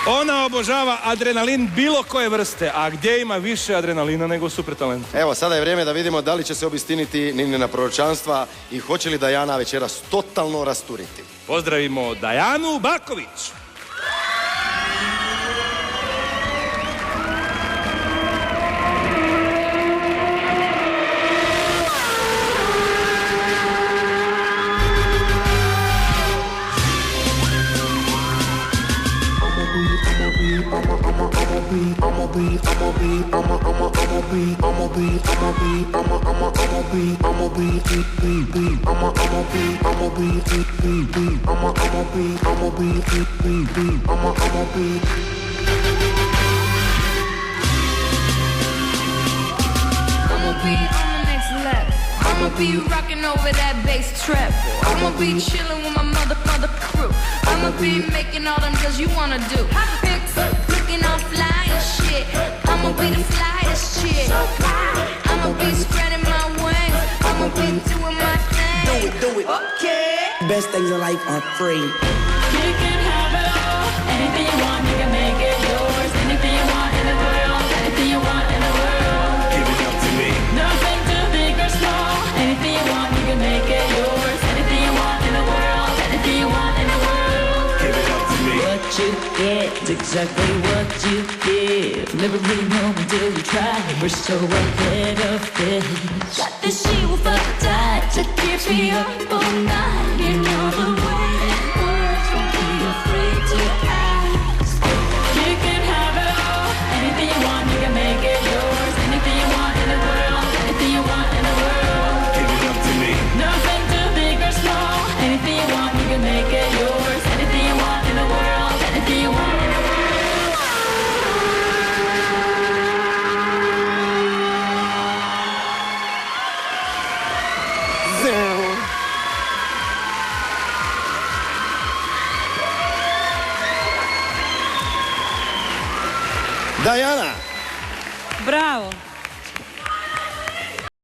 Ona obožava adrenalin bilo koje vrste, a gdje ima više adrenalina nego super talent? Evo, sada je vrijeme da vidimo da li će se obistiniti Ninina proročanstva i hoće li Dajana večeras totalno rasturiti. Pozdravimo Dajanu Baković. I'ma be rocking over that bass trap. I'ma be chilling with my mother crew. I'ma be making all them girls you wanna do. Pics, looking all fly and shit. I'ma be the flyest chick. I'ma be spreading my wings. I'ma be doing my thing. Do it. Okay. Best things in life are free. You can have it all. Anything you want, you can make it yours. Anything you want in the world. Anything you want in the world. Give it up to me. Nothing too big or small. Anything you want, you can make it yours. Anything you want in the world. Anything you want in the world. Give it up to me. What you get is exactly what you give. Never really know until you try. We're so ahead of this. Got this shit with a tie to keep me up all night. You know the way it works. Don't be afraid to ask. You can have it all. Anything you want, you can make it yours. Anything you want in the world. Anything you want in the world. Give it up to me. Nothing too big or small. Anything you want, you can make it yours. Anything you want in the world. Anything you want in the world. Dajana! Bravo.